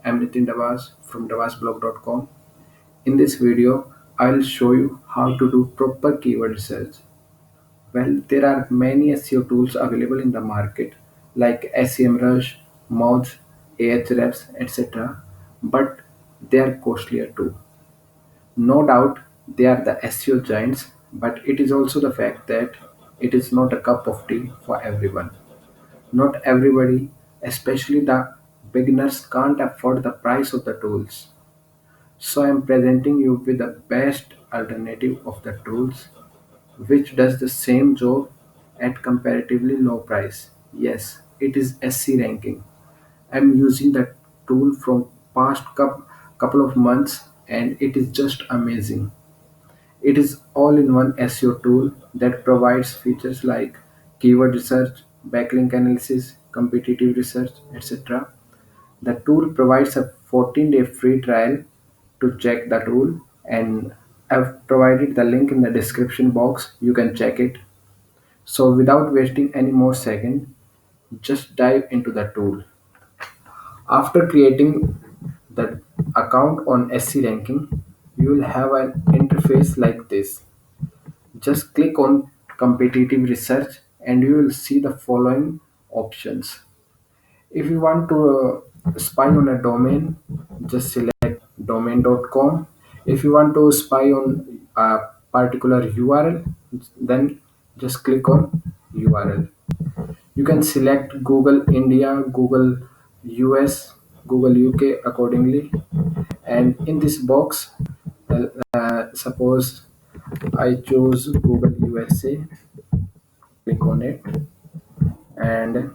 I'm Nitin Davas from davasblog.com. In this video, I'll show you how to do proper keyword research. Well, there are many SEO tools available in the market like SEMrush, Moz, Ahrefs, etc. But they are costlier too. No doubt they are the SEO giants, but it is also the fact that it is not a cup of tea for everyone. Not everybody, especially the beginners, can't afford the price of the tools. So I am presenting you with the best alternative of the tools which does the same job at comparatively low price. Yes, it is SC ranking. I'm using that tool from past couple of months and it is just amazing. It is all-in-one SEO tool that provides features like keyword research, backlink analysis, competitive research, etc. The tool provides a 14-day free trial to check the tool, and I've provided the link in the description box. You can check it. So without wasting any more second, just dive into the tool. After creating the account on SC ranking, you will have an interface like this. Just click on competitive research and you will see the following options. If you want to spy on a domain, just select domain.com. If you want to spy on a particular URL, then just click on URL. You can select Google India, Google US, Google UK accordingly. And in this box, suppose I choose Google USA, click on it, and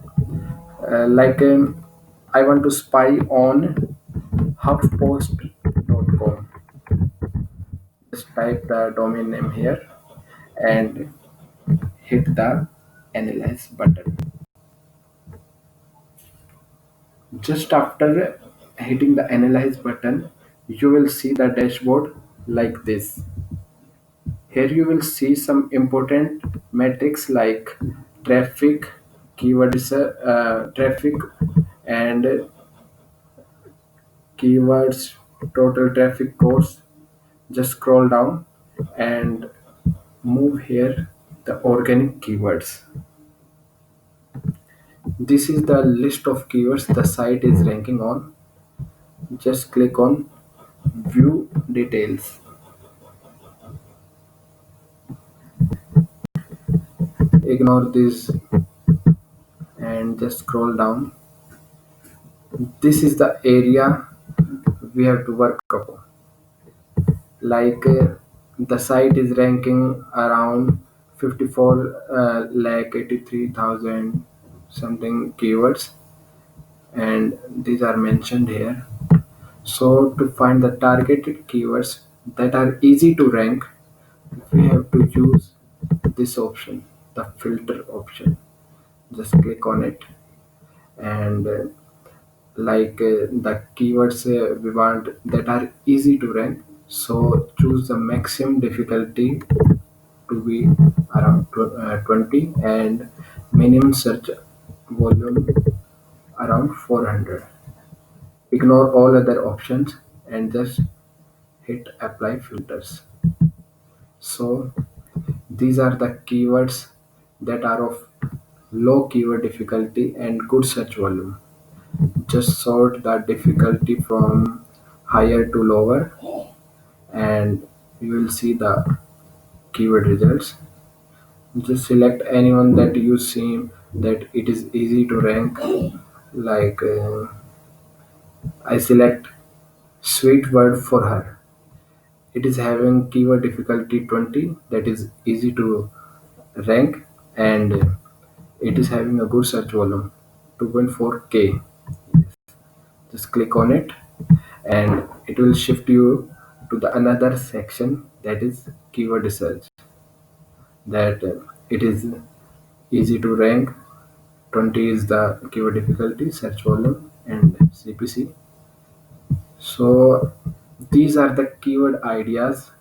I want to spy on HuffPost.com. Just type the domain name here and hit the analyze button. Just after hitting the analyze button, you will see the dashboard like this. Here you will see some important metrics like traffic, traffic, and keywords, total traffic course. Just scroll down and move here the organic keywords. This is the list of keywords the site is ranking on. Just click on view details. Ignore this and just scroll down. This is the area we have to work upon. The site is ranking around 54 lakh 83,000 something keywords, and these are mentioned here. So to find the targeted keywords that are easy to rank, we have to use this option, the filter option. Just click on it, and the keywords we want that are easy to rank. So choose the maximum difficulty to be around 20 and minimum search volume around 400. Ignore all other options and just hit apply filters. So these are the keywords that are of low keyword difficulty and good search volume. Just sort the difficulty from higher to lower and you will see the keyword results. Just select anyone that you see that it is easy to rank. Like I select sweet word for her. It is having keyword difficulty 20, that is easy to rank, and it is having a good search volume 2.4k. Just click on it and it will shift you to the another section that is keyword research, that it is easy to rank. 20 is the keyword difficulty, search volume, and CPC. So these are the keyword ideas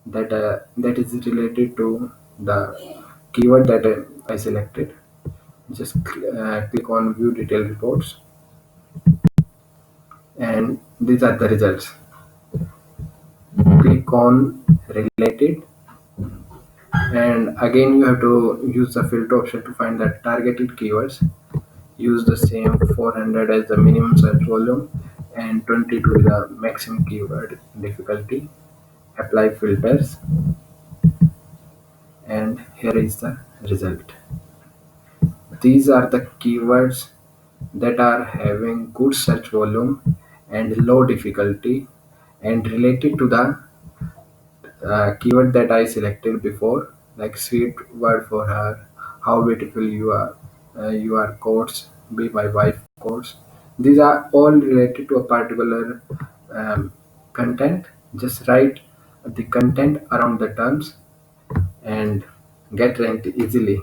that is related to the keyword that I selected. Just click on view detail reports and these are the results. Click on related, and again you have to use the filter option to find the targeted keywords. Use the same 400 as the minimum search volume and 22 is the maximum keyword difficulty. Apply filters, and here is the result. These are the keywords that are having good search volume and low difficulty and related to the keyword that I selected before, like sweet word for her, how beautiful you are quotes, be my wife quotes. These are all related to a particular content. Just write the content around the terms and get ranked easily.